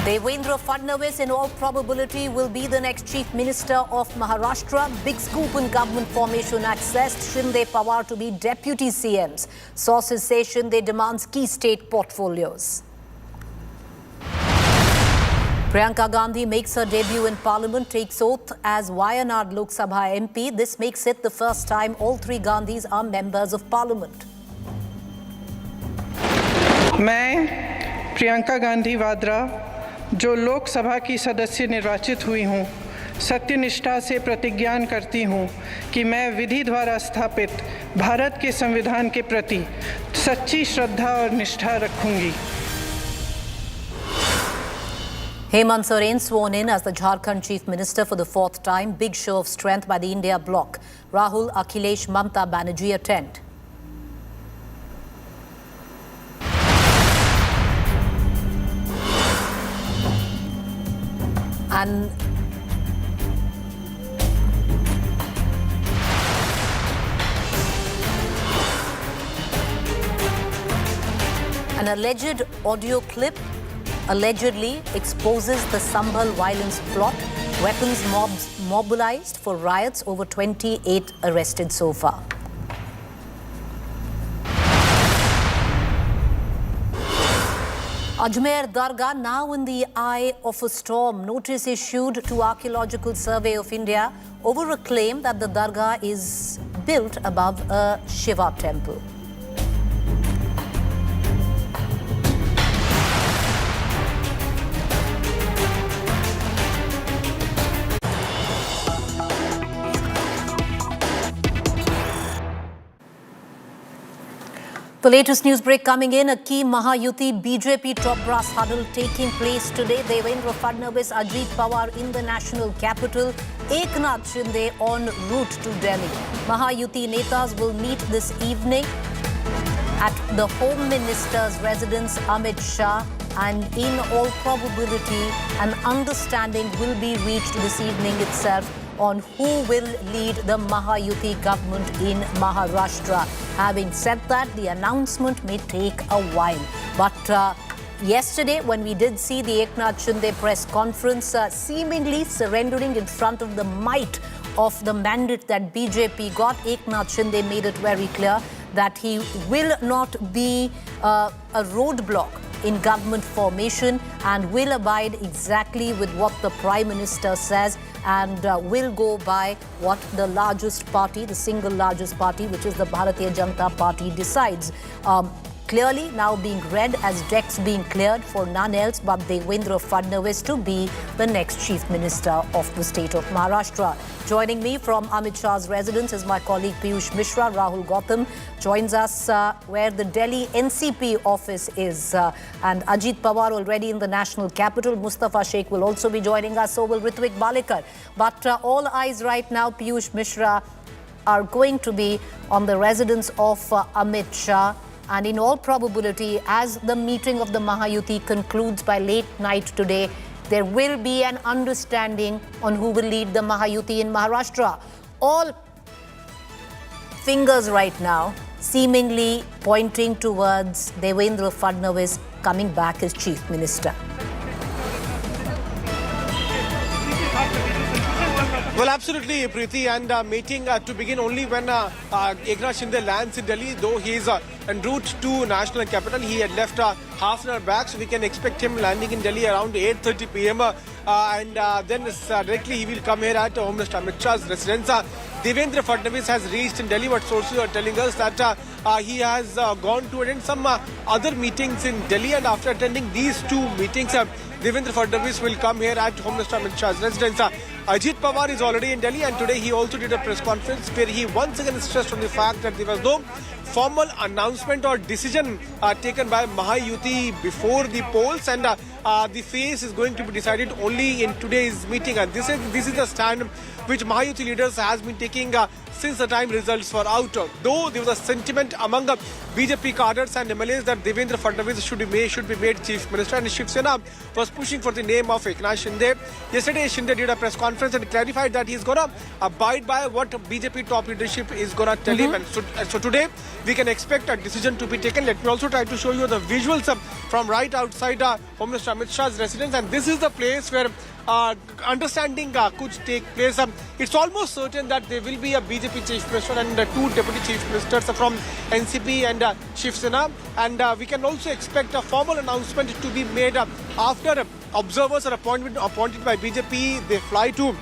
Devendra Fadnavis in all probability will be the next Chief Minister of Maharashtra. Big scoop in government formation accessed. Shinde Pawar to be deputy CMs. Sources say Shinde demands key state portfolios. Priyanka Gandhi makes her debut in Parliament, takes oath as Wayanad Lok Sabha MP. This makes it the first time all three Gandhis are members of Parliament. मैं प्रियंका गांधी वाड्रा जो लोकसभा की सदस्य निर्वाचित हुई हूँ, सत्यनिष्ठा से प्रतिज्ञान करती हूँ कि मैं विधि द्वारा स्थापित भारत के संविधान के प्रति सच्ची श्रद्धा और निष्ठा रखूँगी। Hemant Soren sworn in as the Jharkhand Chief Minister for the fourth time. Big show of strength by the India bloc. Rahul, Akhilesh, Mamta Banerjee attend. And an alleged audio clip allegedly exposes the Sambhal violence plot. Weapons mobilized for riots, over 28 arrested so far. Ajmer Dargah now in the eye of a storm. Notice issued to Archaeological Survey of India over a claim that the Dargah is built above a Shiva temple. The latest news break coming in. A key Mahayuti BJP top brass huddle taking place today. Devendra Fadnavis, Ajit Pawar in the national capital. Eknath Shinde en route to Delhi. Mahayuti netas will meet this evening at the Home Minister's residence, Amit Shah, and in all probability, an understanding will be reached this evening itself on who will lead the Mahayuti government in Maharashtra. Having said that, the announcement may take a while. But yesterday, when we did see the Eknath Shinde press conference, seemingly surrendering in front of the might of the mandate that BJP got, Eknath Shinde made it very clear that he will not be a roadblock in government formation and will abide exactly with what the Prime Minister says and will go by what the largest party, the single largest party, which is the Bharatiya Janata Party, decides. Clearly now being read as decks being cleared for none else but Devendra Fadnavis to be the next Chief Minister of the state of Maharashtra. Joining me from Amit Shah's residence is my colleague Piyush Mishra. Rahul Gautam joins us where the Delhi NCP office is. And Ajit Pawar already in the national capital. Mustafa Sheikh will also be joining us. So will Ritvik Balekar. But all eyes right now, Piyush Mishra, are going to be on the residence of Amit Shah. And in all probability, as the meeting of the Mahayuti concludes by late night today, there will be an understanding on who will lead the Mahayuti in Maharashtra. All fingers right now seemingly pointing towards Devendra Fadnavis coming back as Chief Minister. Well, absolutely, Preeti, and meeting to begin only when Eknath Shinde lands in Delhi, though he is en route to national capital. He had left half an hour back, so we can expect him landing in Delhi around 8:30 p.m. And then directly he will come here at Home Minister Amit Shah's residence. Devendra Fadnavis has reached in Delhi, but sources are telling us that he has gone to attend some other meetings in Delhi, and after attending these two meetings, Devendra Fadnavis will come here at Home Minister Amit Shah's residence. Ajit Pawar is already in Delhi, and today he also did a press conference where he once again stressed on the fact that there was no formal announcement or decision taken by Mahayuti before the polls, and the face is going to be decided only in today's meeting. And this is the stand which Mahayuti leaders has been taking since the time results were out. Though there was a sentiment among BJP cadres and MLAs that Devendra Fadnavis should be made Chief Minister, and Shiv Sena was pushing for the name of Eknath Shinde. Yesterday, Shinde did a press conference and clarified that he's going to abide by what BJP top leadership is going to tell him. And so today, we can expect a decision to be taken. Let me also try to show you the visuals from right outside Home Minister Amit Shah's residence, and this is the place where understanding could take place. It's almost certain that there will be a BJP Chief Minister and two Deputy Chief Ministers from NCP and Shiv Sena, and we can also expect a formal announcement to be made after observers are appointed by BJP. They fly to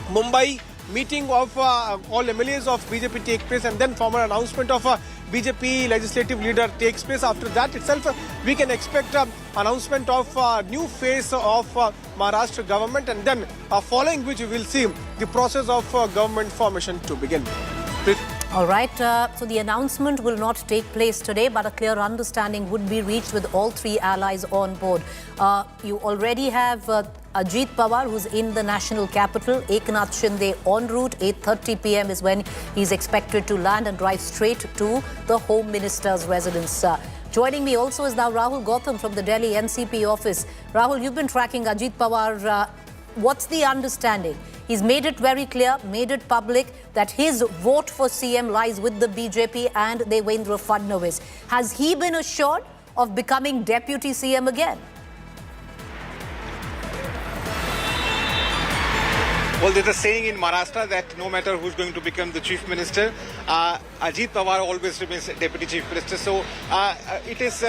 Mumbai, meeting of all MLAs of BJP take place, and then formal announcement of BJP legislative leader takes place. After that itself, we can expect announcement of new phase of Maharashtra government, and then following which we will see the process of government formation to begin. All right, so the announcement will not take place today, but a clear understanding would be reached with all three allies on board. You already have Ajit Pawar, who's in the national capital. Eknath Shinde en route. 8:30 p.m. is when he's expected to land and drive straight to the Home Minister's residence. Joining me also is now Rahul Gautam from the Delhi NCP office. Rahul, you've been tracking Ajit Pawar. What's the understanding? He's made it very clear, made it public, that his vote for CM lies with the BJP and Devendra Fadnavis. Has he been assured of becoming Deputy CM again? Well, there's a saying in Maharashtra that no matter who's going to become the Chief Minister, Ajit Pawar always remains Deputy Chief Minister. So it is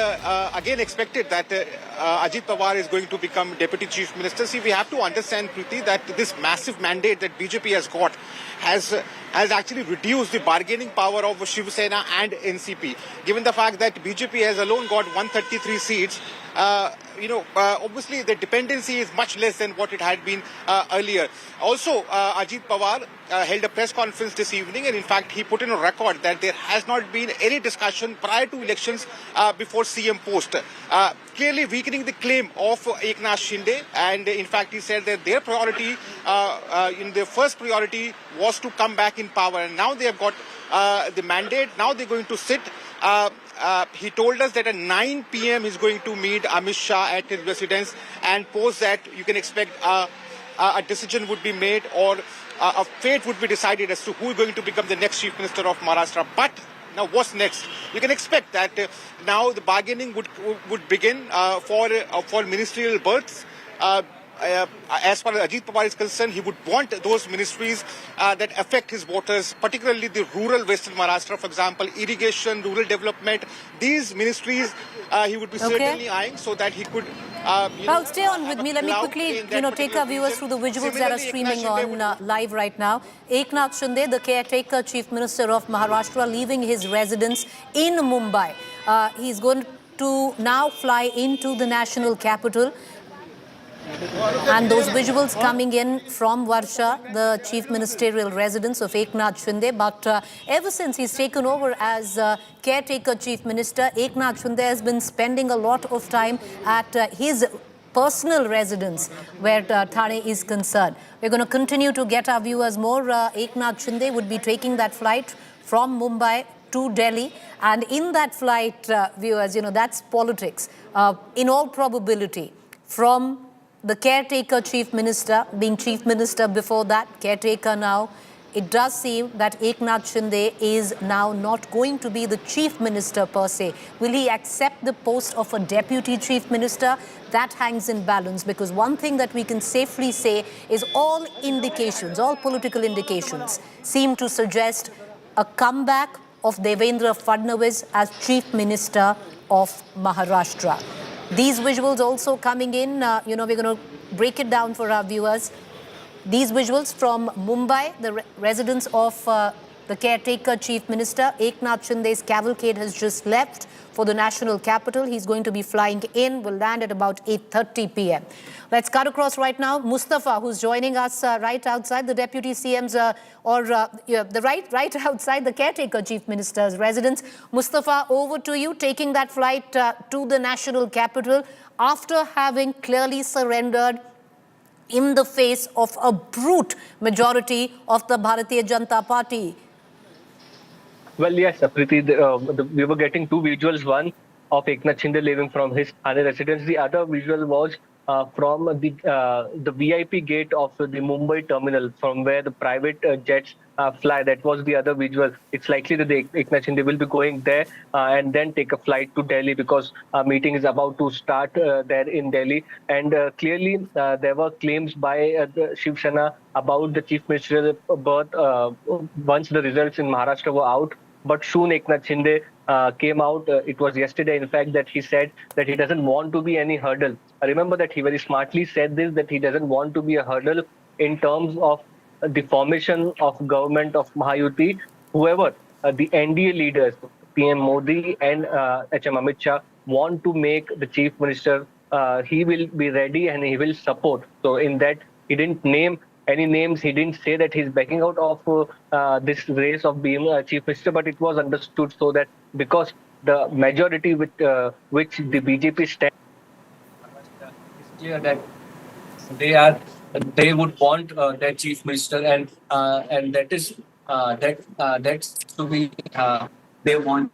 again expected that Ajit Pawar is going to become Deputy Chief Minister. See, we have to understand, Preeti, that this massive mandate that BJP has got has actually reduced the bargaining power of Shiv Sena and NCP. Given the fact that BJP has alone got 133 seats, obviously the dependency is much less than what it had been earlier. Also, Ajit Pawar held a press conference this evening, and in fact he put in a record that there has not been any discussion prior to elections before CM post, clearly weakening the claim of Eknath Shinde. And in fact he said that their priority, their first priority was to come back in power, and now they have got the mandate. Now they're going to sit. He told us that at 9 p.m. he's going to meet Amit Shah at his residence, and post that you can expect a decision would be made, or a fate would be decided as to who is going to become the next Chief Minister of Maharashtra. But now what's next? You can expect that now the bargaining would begin for ministerial berths. As far as Ajit Pawar is concerned, he would want those ministries that affect his voters, particularly the rural Western Maharashtra, for example, irrigation, rural development. These ministries he would be certainly eyeing, so that he could. Well, stay on with me. Let me quickly, take our viewers through the visuals that are streaming on live right now. Eknath Shinde, the caretaker Chief Minister of Maharashtra, leaving his residence in Mumbai. He's going to now fly into the national capital. And those visuals coming in from Varsha, the chief ministerial residence of Eknath Shinde. But ever since he's taken over as caretaker chief minister, Eknath Shinde has been spending a lot of time at his personal residence where Thane is concerned. We're going to continue to get our viewers more. Eknath Shinde would be taking that flight from Mumbai to Delhi. And in that flight, viewers, that's politics. In all probability, from the caretaker chief minister, being chief minister before that, caretaker now, it does seem that Eknath Shinde is now not going to be the chief minister per se. Will he accept the post of a deputy chief minister? That hangs in balance, because one thing that we can safely say is all indications, all political indications seem to suggest a comeback of Devendra Fadnavis as chief minister of Maharashtra. These visuals also coming in, we're going to break it down for our viewers. These visuals from Mumbai, the residence of the caretaker chief minister. Eknath Shinde's cavalcade has just left for the national capital. He's going to be flying in, will land at about 8:30 p.m. Let's cut across right now. Mustafa, who's joining us right outside the deputy CM's, right outside the caretaker chief minister's residence. Mustafa, over to you, taking that flight to the national capital after having clearly surrendered in the face of a brute majority of the Bharatiya Janata Party. Well, yes, Preeti, we were getting two visuals. One of Eknath Shinde leaving from his Thane residence. The other visual was from the VIP gate of the Mumbai terminal, from where the private jets fly. That was the other visual. It's likely that the Eknath Shinde will be going there and then take a flight to Delhi, because a meeting is about to start there in Delhi. And clearly, there were claims by the Shiv Sena about the chief ministerial berth once the results in Maharashtra were out. But soon Eknath Shinde came out. It was yesterday, in fact, that he said that he doesn't want to be any hurdle. I remember that he very smartly said this, that he doesn't want to be a hurdle in terms of the formation of government of Mahayuti. Whoever the NDA leaders, PM Modi and HM Amit Shah, want to make the chief minister, he will be ready and he will support. So in that, he didn't name any names. He didn't say that he's backing out of this race of being a chief minister, but it was understood so that because the majority with which the BJP stands, it's clear that they are they would want their chief minister, and that is that's to be they want,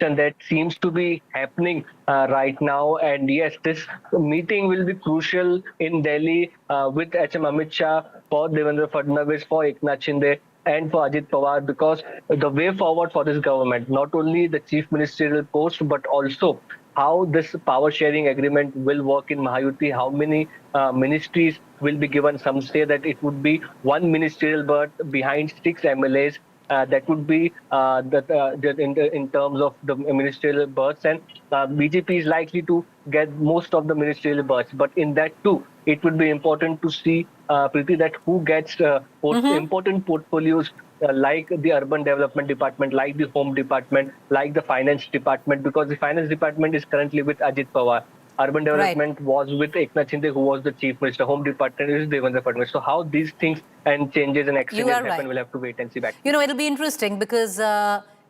and that seems to be happening right now. And yes, this meeting will be crucial in Delhi with HM Amit Shah, for Devendra Fadnavis, for Eknath Shinde, and for Ajit Pawar, because the way forward for this government, not only the chief ministerial post, but also how this power sharing agreement will work in Mahayuti, how many ministries will be given. Some say that it would be one ministerial berth behind 6 MLAs. That would be in terms of the ministerial berths, and BJP is likely to get most of the ministerial berths. But in that too, it would be important to see, Preeti, that who gets important portfolios like the urban development department, like the home department, like the finance department, because the finance department is currently with Ajit Pawar. Urban development was with Eknath Shinde, who was the chief minister. Home department is Devendra Fadnavis. So how these things and changes and exchanges happen, we'll have to wait and see back. You know, it'll be interesting because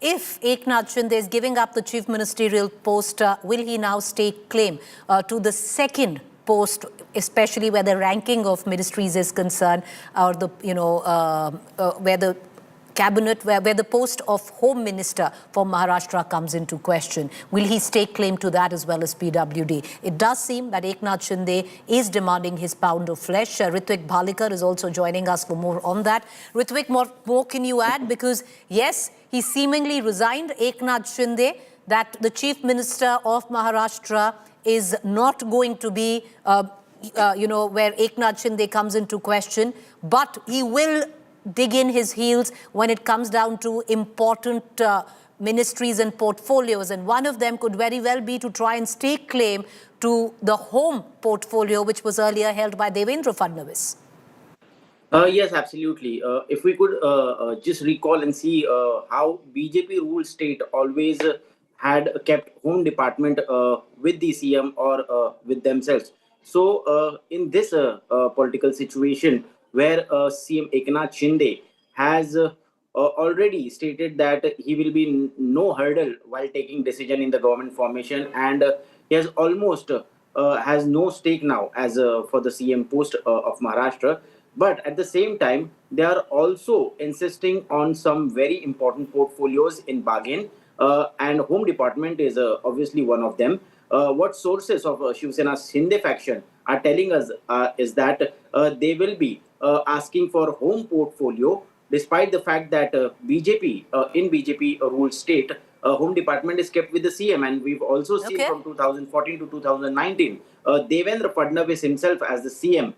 if Eknath Shinde is giving up the chief ministerial post, will he now stake claim to the second post, especially where the ranking of ministries is concerned, or the, where the cabinet, where the post of home minister for Maharashtra comes into question? Will he stake claim to that as well as PWD? It does seem that Eknath Shinde is demanding his pound of flesh. Ritwik Bhalikar is also joining us for more on that. Ritwik, more can you add? Because yes, he seemingly resigned, Eknath Shinde, that the chief minister of Maharashtra is not going to be, where Eknath Shinde comes into question, but he will dig in his heels when it comes down to important ministries and portfolios. And one of them could very well be to try and stake claim to the home portfolio, which was earlier held by Devendra Fadnavis. Yes, absolutely. If we could just recall and see how BJP ruled state always had kept home department with the CM or with themselves. So in this political situation where CM Eknath Shinde has already stated that he will be no hurdle while taking decision in the government formation, and he has almost has no stake now as for the CM post of Maharashtra. But at the same time, they are also insisting on some very important portfolios in bargain, and home department is obviously one of them. What sources of Shiv Sena's Shinde faction are telling us is that they will be asking for home portfolio, despite the fact that BJP in BJP ruled state, home department is kept with the CM, and we've also seen from 2014 to 2019, Devendra Fadnavis himself as the CM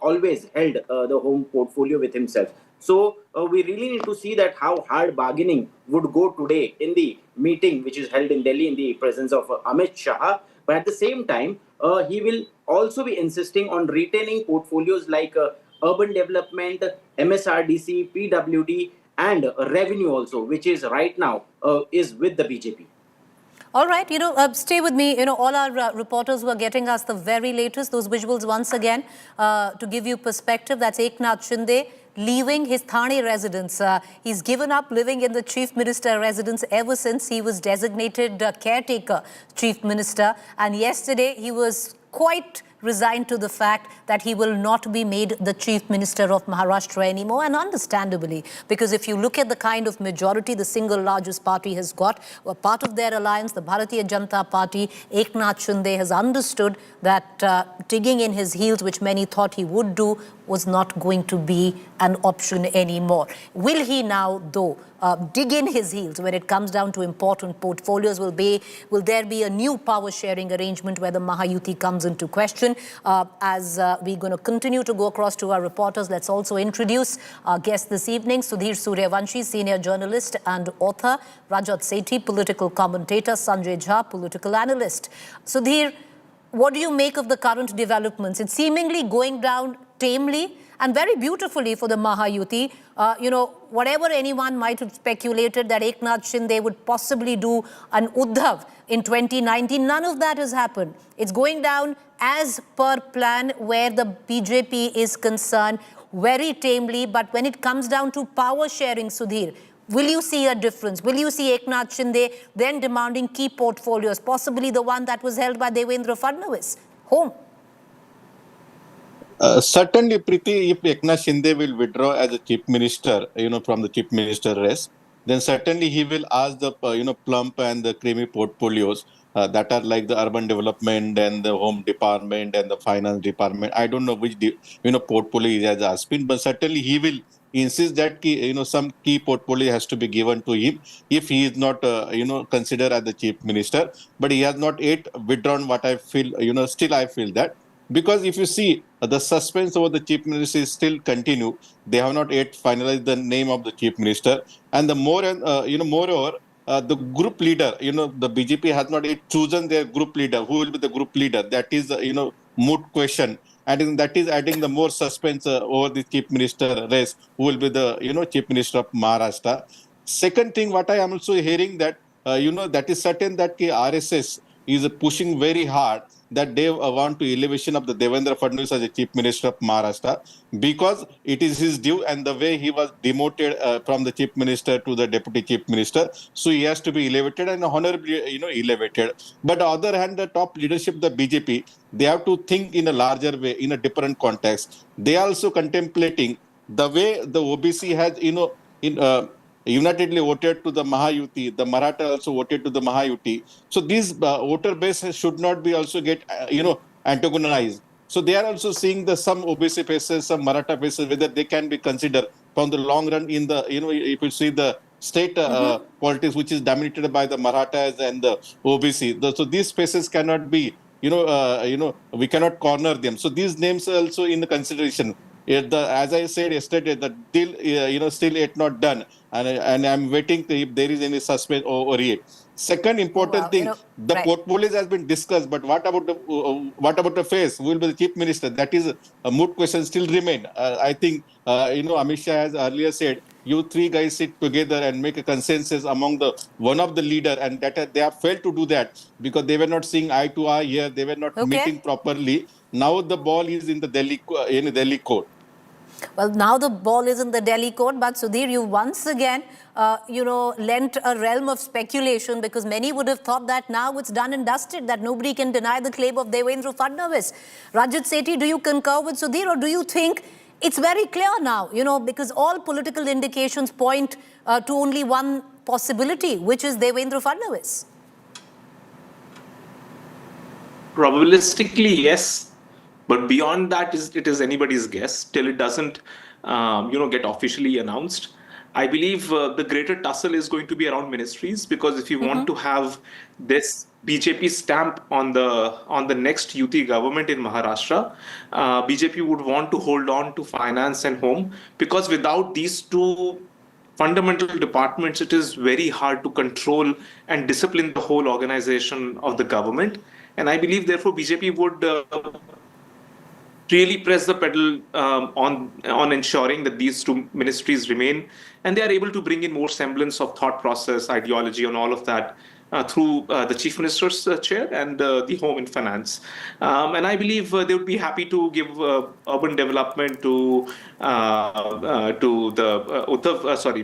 always held the home portfolio with himself. So we really need to see that how hard bargaining would go today in the meeting which is held in Delhi in the presence of Amit Shah. But at the same time, he will also be insisting on retaining portfolios like urban development, MSRDC, PWD, and revenue also, which is right now is with the BJP. All right, stay with me. All our reporters were getting us the very latest, those visuals once again, to give you perspective. That's Eknath Shinde leaving his Thane residence. He's given up living in the chief minister residence ever since he was designated caretaker chief minister. And yesterday he was quite resigned to the fact that he will not be made the Chief Minister of Maharashtra anymore, and understandably, because if you look at the kind of majority the single largest party has got, a part of their alliance, the Bharatiya Janata Party, Eknath Shinde has understood that digging in his heels, which many thought he would do, was not going to be an option anymore. Will he now, though, dig in his heels when it comes down to important portfolios? Will there be a new power sharing arrangement where the Mahayuti comes into question? As we're going to continue to go across to our reporters, let's also introduce our guest this evening, Sudhir Suryavanshi, senior journalist and author, Rajat Sethi, political commentator, Sanjay Jha, political analyst. Sudhir, what do you make of the current developments? It's seemingly going down tamely and very beautifully for the Mahayuti. Whatever anyone might have speculated that Eknath Shinde would possibly do an Uddhav in 2019, none of that has happened. It's going down as per plan where the BJP is concerned, very tamely. But when it comes down to power sharing, Sudhir, will you see a difference? Will you see Eknath Shinde then demanding key portfolios, possibly the one that was held by Devendra Fadnavis, home? Certainly, Preeti, if Eknath Shinde will withdraw as a chief minister, from the chief minister race, then certainly he will ask the, plump and the creamy portfolios that are like the urban development and the home department and the finance department. I don't know which, portfolio he has asked, but certainly he will insist that, some key portfolio has to be given to him if he is not, considered as the chief minister. But he has not yet withdrawn what I feel, still I feel that. Because if you see, the suspense over the chief minister is still continue. They have not yet finalized the name of the chief minister. And the moreover, the group leader, the BJP has not yet chosen their group leader. Who will be the group leader? That is, moot question. And that is adding the more suspense over the chief minister race. Who will be the, chief minister of Maharashtra? Second thing, what I am also hearing that, that is certain that the RSS is pushing very hard that they want to elevation of the Devendra Fadnavis as a chief minister of Maharashtra, because it is his due, and the way he was demoted from the chief minister to the deputy chief minister, so he has to be elevated and honorably, elevated. But on the other hand, the top leadership of the BJP, they have to think in a larger way, in a different context. They are also contemplating the way the OBC has, unitedly voted to the Mahayuti. The Maratha also voted to the Mahayuti. So these voter base should not be also get, antagonized. So they are also seeing the some OBC faces, some Maratha faces, whether they can be considered from the long run in the, if you see the state politics, which is dominated by the Marathas and the OBC. So these faces cannot be, we cannot corner them. So these names are also in the consideration. As I said yesterday, the deal, still yet not done, and I'm waiting to if there is any suspense over it. Second important thing, the portfolios has been discussed, but what about the face? Who will be the chief minister? That is a moot question still remain. I think Amit Shah has earlier said, you three guys sit together and make a consensus among the one of the leader, and that they have failed to do that because they were not seeing eye to eye here. They were not meeting properly. Now the ball is in the Delhi court. Well, now the ball is in the Delhi court, but Sudhir, you once again, lent a realm of speculation, because many would have thought that now it's done and dusted, that nobody can deny the claim of Devendra Fadnavis. Rajat Sethi, do you concur with Sudhir, or do you think it's very clear now, because all political indications point to only one possibility, which is Devendra Fadnavis? Probabilistically, yes. But beyond that, it is anybody's guess till it doesn't, get officially announced. I believe the greater tussle is going to be around ministries, because if you want to have this BJP stamp on the next UT government in Maharashtra, BJP would want to hold on to finance and home, because without these two fundamental departments, it is very hard to control and discipline the whole organization of the government. And I believe, therefore, BJP would really press the pedal on ensuring that these two ministries remain, and they are able to bring in more semblance of thought process, ideology, and all of that through the Chief Minister's chair and the Home and Finance. And I believe they would be happy to give urban development to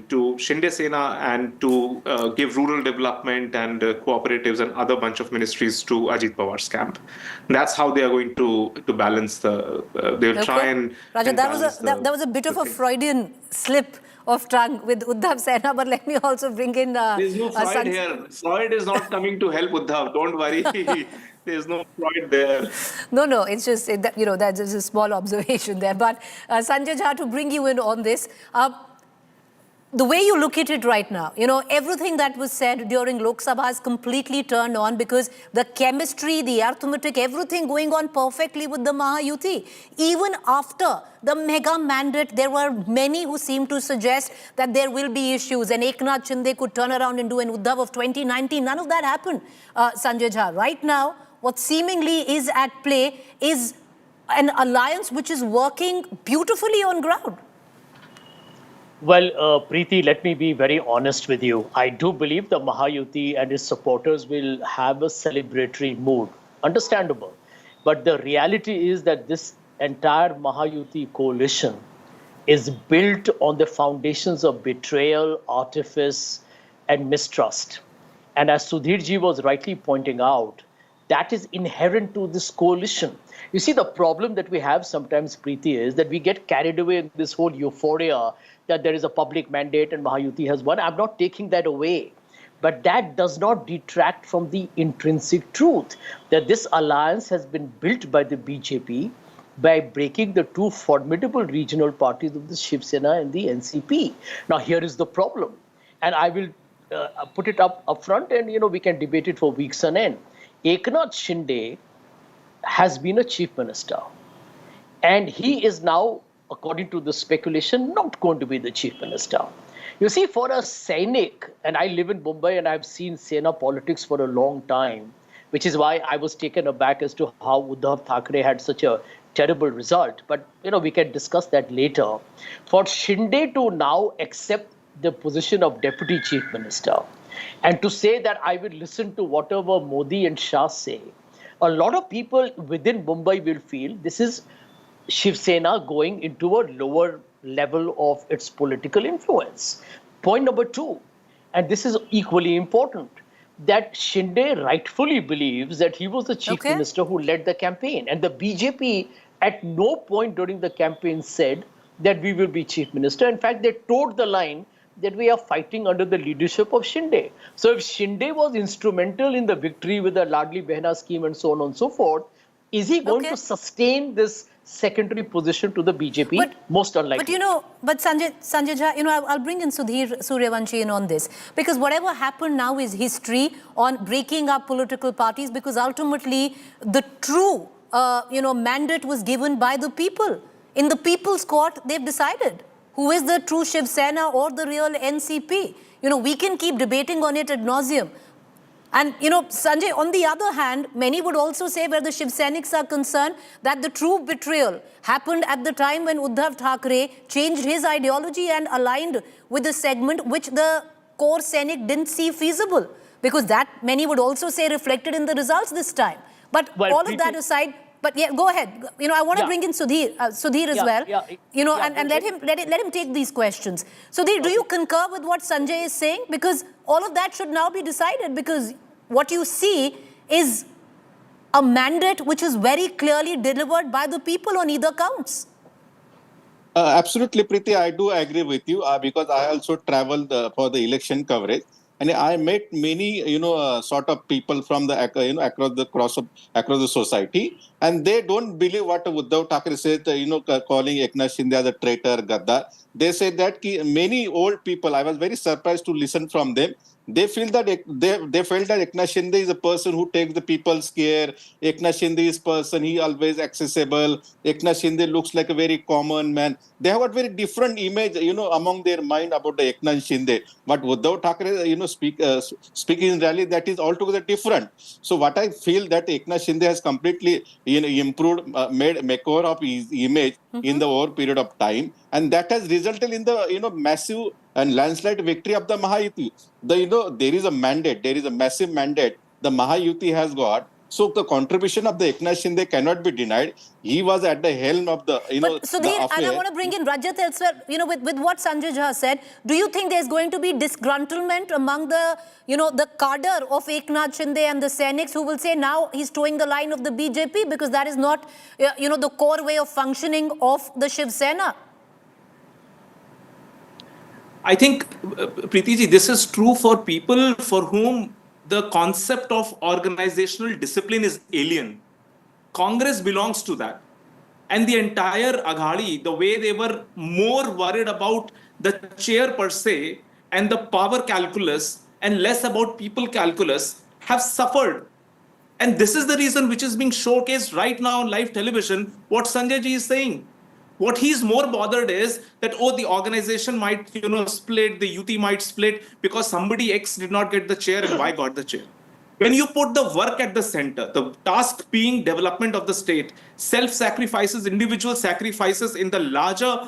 to Shinde Sena, and to give rural development and cooperatives and other bunch of ministries to Ajit Pawar's camp. That's how they are going to balance the. They'll try and. Raja, and that was a bit of a Freudian slip of tongue with Uddhav Sena, but let me also bring in There's no Freud here. Freud is not coming to help Uddhav. Don't worry. There's no Freud there. No, it's just, that's just a small observation there. But Sanjay Jha, to bring you in on this, the way you look at it right now, everything that was said during Lok Sabha has completely turned on, because the chemistry, the arithmetic, everything going on perfectly with the Mahayuti. Even after the mega mandate, there were many who seemed to suggest that there will be issues and Eknath Shinde could turn around and do an Uddhav of 2019. None of that happened, Sanjay Jha. Right now, what seemingly is at play is an alliance which is working beautifully on ground. Well, Preeti, let me be very honest with you. I do believe the Mahayuti and his supporters will have a celebratory mood. Understandable. But the reality is that this entire Mahayuti coalition is built on the foundations of betrayal, artifice, and mistrust. And as Sudhirji was rightly pointing out, that is inherent to this coalition. You see, the problem that we have sometimes, Preeti, is that we get carried away in this whole euphoria that there is a public mandate and Mahayuti has won. I'm not taking that away. But that does not detract from the intrinsic truth that this alliance has been built by the BJP by breaking the two formidable regional parties of the Shiv Sena and the NCP. Now, here is the problem. And I will put it up front, and, we can debate it for weeks on end. Eknath Shinde has been a chief minister, and he is now, according to the speculation, not going to be the chief minister. You see, for a Sainik, and I live in Mumbai and I've seen Sena politics for a long time, which is why I was taken aback as to how Uddhav Thackeray had such a terrible result. But, we can discuss that later. For Shinde to now accept the position of deputy chief minister and to say that I will listen to whatever Modi and Shah say, a lot of people within Mumbai will feel this is Shiv Sena going into a lower level of its political influence. Point number two, and this is equally important, that Shinde rightfully believes that he was the chief minister who led the campaign. And the BJP at no point during the campaign said that we will be chief minister. In fact, they toed the line that we are fighting under the leadership of Shinde. So if Shinde was instrumental in the victory with the Ladli Behna scheme and so on and so forth, is he going to sustain this secondary position to the BJP? Most unlikely. But Sanjay Jha, I'll bring in Sudhir Suryavanshi in on this, because whatever happened now is history on breaking up political parties, because ultimately the true, mandate was given by the people. In the people's court, they've decided who is the true Shiv Sena or the real NCP. We can keep debating on it ad nauseum. And, Sanjay, on the other hand, many would also say, where the Shiv Sainiks are concerned, that the true betrayal happened at the time when Uddhav Thackeray changed his ideology and aligned with the segment which the core Sainik didn't see feasible. Because that, many would also say, reflected in the results this time. But all of that aside, but yeah, go ahead. I want to bring in Sudhir as well. And let him take these questions. Sudhir, do you concur with what Sanjay is saying? Because all of that should now be decided, because what you see is a mandate which is very clearly delivered by the people on either counts. Absolutely, Preeti, I do agree with you because I also traveled for the election coverage. And I met many, sort of people from the, across the society, and they don't believe what Uddhav Thackeray said, calling Eknath Shinde as a traitor, Gaddar. They say that many old people, I was very surprised to listen from them. They feel that they felt that Eknath Shinde is a person who takes the people's care. Eknath Shinde is person, he always accessible. Eknath Shinde looks like a very common man. They have a very different image, among their mind about the Eknath Shinde. But Uddhav Thackeray, speaking in rally, that is altogether different. So what I feel that Eknath Shinde has completely, improved, made makeover of his image in the over period of time, and that has resulted in the massive and landslide victory of the Mahayuti. There is a mandate, there is a massive mandate the Mahayuti has got. So the contribution of the Eknath Shinde cannot be denied. He was at the helm of the But the Sudhir, and I affair. want to bring in Rajat elsewhere, with what Sanjay Jha said, do you think there's going to be disgruntlement among the, the cadre of Eknath Shinde and the Sainiks who will say now he's towing the line of the BJP because that is not, the core way of functioning of the Shiv Sena? I think, Preeti ji, this is true for people for whom the concept of organizational discipline is alien. Congress belongs to that. And the entire Aghadi, the way they were more worried about the chair per se and the power calculus and less about people calculus, have suffered. And this is the reason which is being showcased right now on live television, what Sanjay ji is saying. What he's more bothered is that, the organization might, split, the UT might split because somebody X did not get the chair and Y got the chair. When you put the work at the center, the task being development of the state, self-sacrifices, individual sacrifices in the larger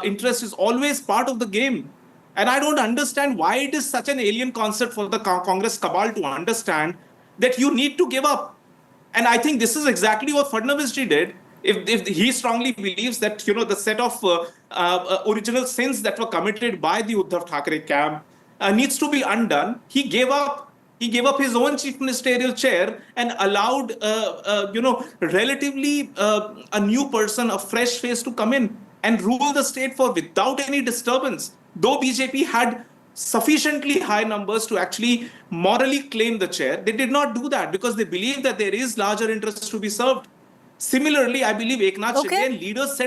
interest is always part of the game. And I don't understand why it is such an alien concept for the Congress cabal to understand that you need to give up. And I think this is exactly what Fadnavis ji did. If he strongly believes that, the set of original sins that were committed by the Uddhav Thackeray camp needs to be undone, he gave up. He gave up his own chief ministerial chair and allowed, relatively a new person, a fresh face to come in and rule the state without any disturbance. Though BJP had sufficiently high numbers to actually morally claim the chair, they did not do that because they believe that there is larger interests to be served. Similarly, I believe Eknath Shinde and leaders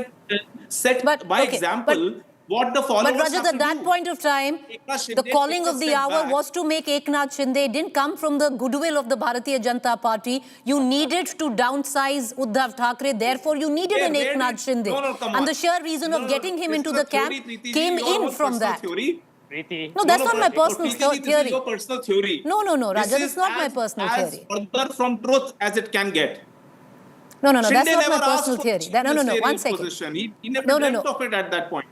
set by example what the followers But Rajat, at that point of time, the calling of the hour was to make Eknath Shinde. It didn't come from the goodwill of the Bharatiya Janata Party. You needed to downsize Uddhav Thackeray. Therefore, you needed an Eknath Shinde. And the sheer reason of getting him into the camp came in from that. Preeti. No, that's not my personal theory. This is your personal theory. No, Rajat, it's not my personal theory. Further from truth as it can get. No, that's Shinde not my never asked personal for theory. No, one second. Position. He never dreamt of it at that point.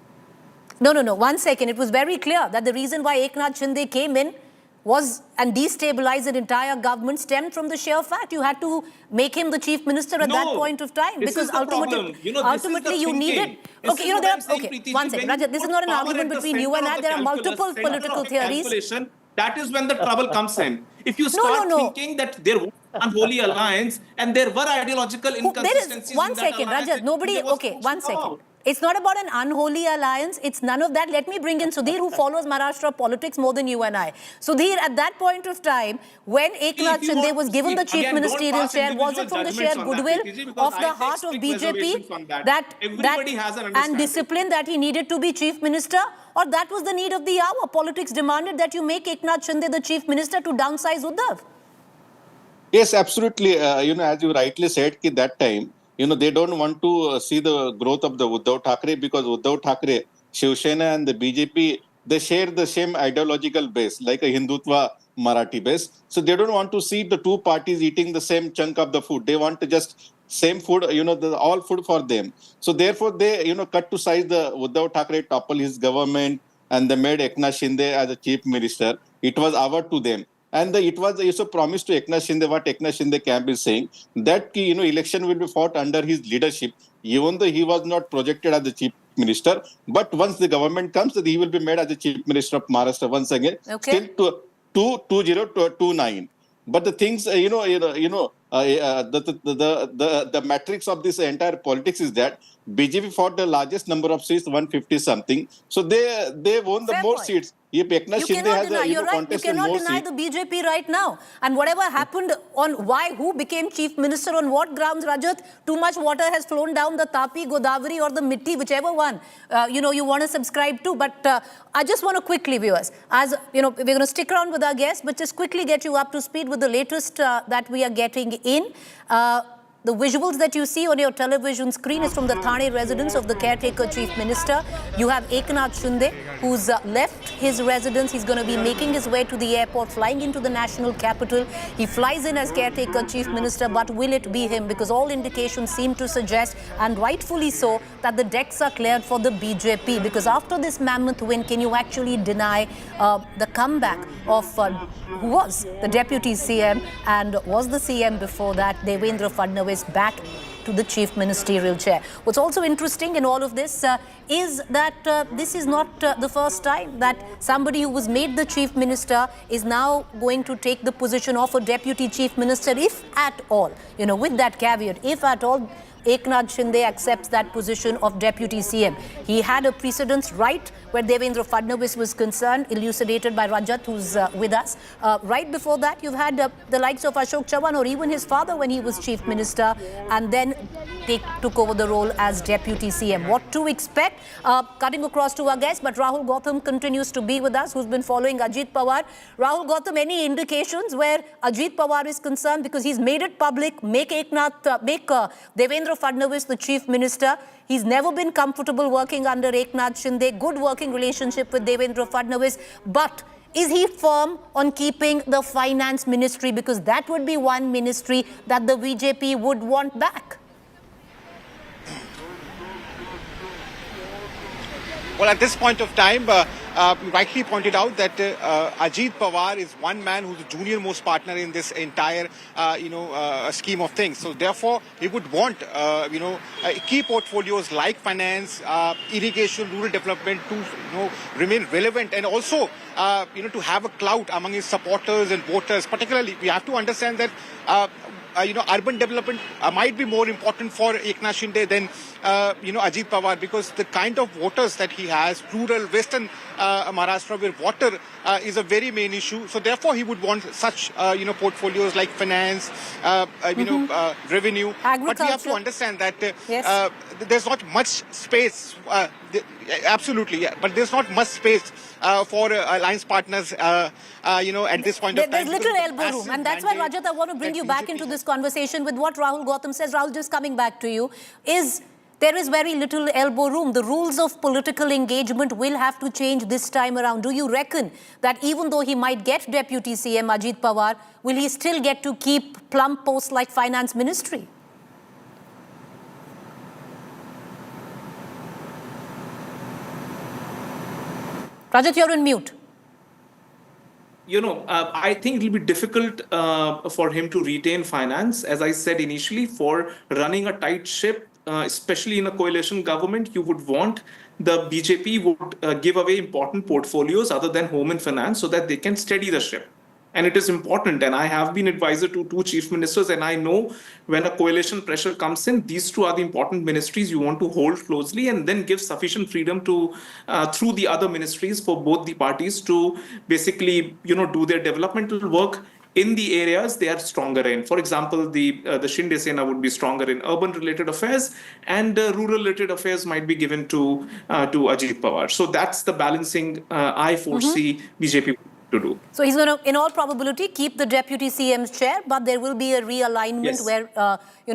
No, 1 second. It was very clear that the reason why Eknath Shinde came in was and destabilized an entire government stemmed from the sheer fact you had to make him the chief minister at that point of time because ultimately you needed. Okay, one second, Rajat. This is not an argument between you and I. There are multiple political theories. That is when the trouble comes in. If you start thinking that there was an unholy alliance and there were ideological inconsistencies. One second, Rajat. Nobody. Okay, 1 second. It's not about an unholy alliance. It's none of that. Let me bring in Sudhir, who follows Maharashtra politics more than you and I. Sudhir, at that point of time, when Eknath Shinde was given the chief ministerial chair, was it from the sheer goodwill of the heart of BJP that and discipline that he needed to be chief minister? Or that was the need of the hour? Politics demanded that you make Eknath Shinde the chief minister to downsize Uddhav. Yes, absolutely. As you rightly said, at that time, they don't want to see the growth of the Uddhav Thackeray because Uddhav Thackeray, Shiv Sena and the BJP, they share the same ideological base, like a Hindutva Marathi base. So they don't want to see the two parties eating the same chunk of the food. They want to just same food, all food for them. So therefore they, cut to size the Uddhav Thackeray topple his government and they made Eknath Shinde as a chief minister. It was award to them. And it was also promised to Eknath Shinde, what Eknath Shinde camp is saying, that election will be fought under his leadership, even though he was not projected as the chief minister. But once the government comes, he will be made as the chief minister of Maharashtra once again, still to 2029. But the things, the matrix of this entire politics is that BJP fought the largest number of seats, 150 something. So they won the more seats. If Eknath Shinde has you cannot deny the BJP right now. And whatever happened on who became chief minister on what grounds, Rajat, too much water has flown down the Tapi, Godavari or the Mitti, whichever one, you want to subscribe to. But I just want to quickly, viewers, as we're going to stick around with our guests, but just quickly get you up to speed with the latest that we are getting in. The visuals that you see on your television screen is from the Thane residence of the caretaker chief minister. You have Eknath Shinde, who's left his residence. He's going to be making his way to the airport, flying into the national capital. He flies in as caretaker chief minister, but will it be him? Because all indications seem to suggest, and rightfully so, that the decks are cleared for the BJP. Because after this mammoth win, can you actually deny the comeback of who was the deputy CM and was the CM before that, Devendra Fadnavis, back to the chief ministerial chair? What's also interesting in all of this is that this is not the first time that somebody who was made the chief minister is now going to take the position of a deputy chief minister, if at all, with that caveat, if at all Eknath Shinde accepts that position of deputy CM. He had a precedence right where Devendra Fadnavis was concerned, elucidated by Rajat, who's with us. Right before that, you've had the likes of Ashok Chavan or even his father when he was chief minister, and then took over the role as deputy CM. What to expect? Cutting across to our guest, but Rahul Gautam continues to be with us, who's been following Ajit Pawar. Rahul Gautam, any indications where Ajit Pawar is concerned? Because he's made it public, make Devendra Fadnavis the chief minister. He's never been comfortable working under Eknath Shinde, good working relationship with Devendra Fadnavis, but is he firm on keeping the finance ministry? Because that would be one ministry that the BJP would want back. Well, at this point of time, rightly pointed out that Ajit Pawar is one man who's the junior most partner in this entire, scheme of things. So therefore, he would want, key portfolios like finance, irrigation, rural development to, remain relevant, and also, to have a clout among his supporters and voters. Particularly, we have to understand that urban development might be more important for Eknath Shinde than, Ajit Pawar, because the kind of voters that he has, rural, western Maharashtra, where water is a very main issue. So therefore, he would want such, portfolios like finance, revenue. But we have to understand that there's not much space. Absolutely, yeah. But there's not much space for alliance partners, at this point of time. There's little elbow room. And that's why, Rajat, I want to bring you back into this conversation with what Rahul Gautam says. Rahul, just coming back to you, there is very little elbow room. The rules of political engagement will have to change this time around. Do you reckon that even though he might get Deputy CM Ajit Pawar, will he still get to keep plump posts like Finance Ministry? Rajat, you're on mute. I think it will be difficult for him to retain finance. As I said initially, for running a tight ship, especially in a coalition government, you would want the BJP would give away important portfolios other than home and finance so that they can steady the ship. And it is important. And I have been advisor to two chief ministers, and I know when a coalition pressure comes in, these two are the important ministries you want to hold closely and then give sufficient freedom to through the other ministries for both the parties to basically, do their developmental work in the areas they are stronger in. For example, the Shinde Sena would be stronger in urban-related affairs, and rural-related affairs might be given to Ajit Pawar. So that's the balancing I foresee BJP to do. So he's going to, in all probability, keep the deputy CM's chair, but there will be a realignment where,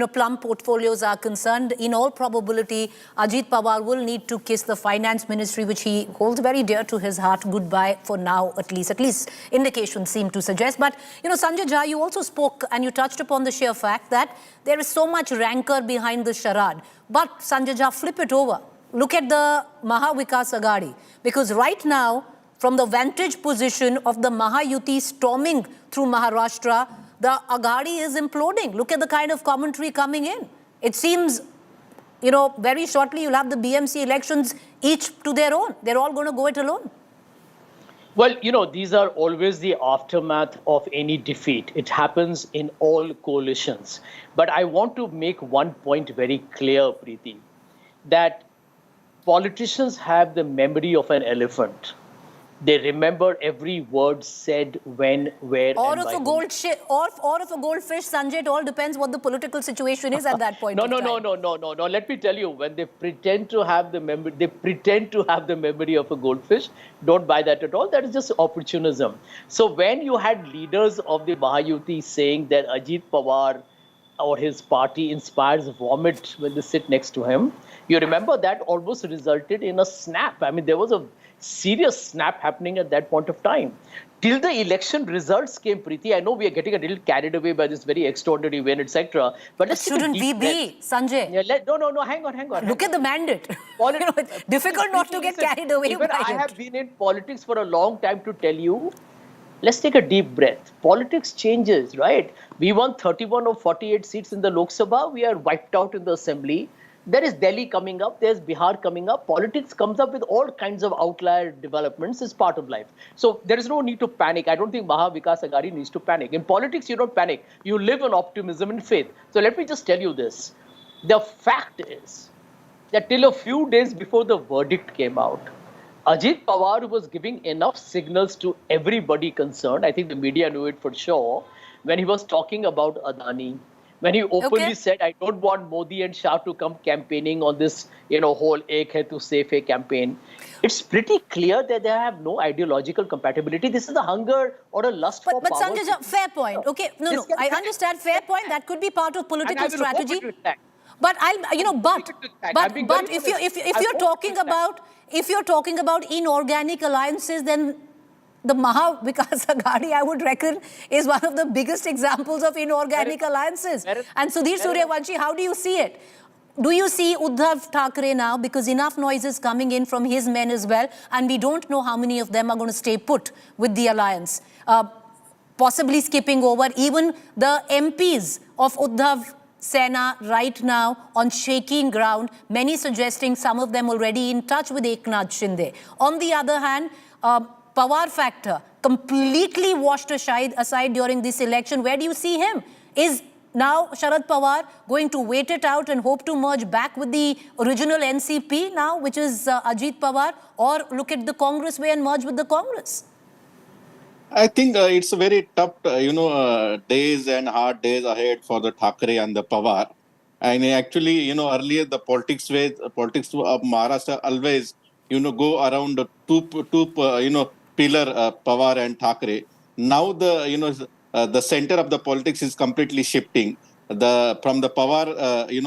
plum portfolios are concerned. In all probability, Ajit Pawar will need to kiss the finance ministry, which he holds very dear to his heart, goodbye for now, at least indications seem to suggest. But, Sanjay Jha, you also spoke and you touched upon the sheer fact that there is so much rancor behind the charade. But Sanjay Jha, flip it over. Look at the Mahavikas Aghadi, because right now, from the vantage position of the Mahayuti storming through Maharashtra, the Aghadi is imploding. Look at the kind of commentary coming in. It seems, very shortly you'll have the BMC elections each to their own. They're all going to go it alone. Well, these are always the aftermath of any defeat. It happens in all coalitions. But I want to make one point very clear, Preeti, that politicians have the memory of an elephant. They remember every word said, when, where, or and of by a whom. or of a goldfish, Sanjay. It all depends what the political situation is at that point. No. Let me tell you, when they pretend to have the memory of a goldfish. Don't buy that at all. That is just opportunism. So when you had leaders of the Mahayuti saying that Ajit Pawar or his party inspires vomit when they sit next to him. You remember that almost resulted in a snap. I mean, there was a serious snap happening at that point of time. Till the election results came, Preeti, I know we are getting a little carried away by this very extraordinary win, etc. But let's take a Shouldn't we deep be, Sanjay? Yeah, no, hang on. Look at the mandate. Poli- It's difficult not to get Listen, carried away even by I it. have been in politics for a long time to tell you, let's take a deep breath. Politics changes, right? We won 31 or 48 seats in the Lok Sabha. We are wiped out in the assembly. There is Delhi coming up. There's Bihar coming up. Politics comes up with all kinds of outlier developments. It's part of life. So there is no need to panic. I don't think Maha Vikas Aghadi needs to panic. In politics, you don't panic. You live on optimism and faith. So let me just tell you this. The fact is that till a few days before the verdict came out, Ajit Pawar was giving enough signals to everybody concerned. I think the media knew it for sure when he was talking about Adani. When he openly said, I don't want Modi and Shah to come campaigning on this, whole Ek Hai Tu Safe Hai campaign. It's pretty clear that they have no ideological compatibility. This is a hunger or a lust for But power. Sanjay, fair point. Okay, no, I understand. Fair point. That could be part of political strategy. But if you're talking about inorganic alliances, then the Maha Vikas Aghadi, I would reckon, is one of the biggest examples of inorganic alliances. And Sudhir Suryavanshi, how do you see it? Do you see Uddhav Thackeray now, because enough noise is coming in from his men as well, and we don't know how many of them are going to stay put with the alliance, possibly skipping over even the MPs of Uddhav Sena right now on shaking ground, many suggesting some of them already in touch with Eknath Shinde. On the other hand, Pawar factor completely washed aside during this election. Where do you see him? Is now Sharad Pawar going to wait it out and hope to merge back with the original NCP now, which is Ajit Pawar, or look at the Congress way and merge with the Congress? I think it's a very tough, days and hard days ahead for the Thackeray and the Pawar. And actually, earlier the politics of Maharashtra always, go around the two pillar Pawar and Thackeray. Now the center of the politics is completely shifting. From the Pawar,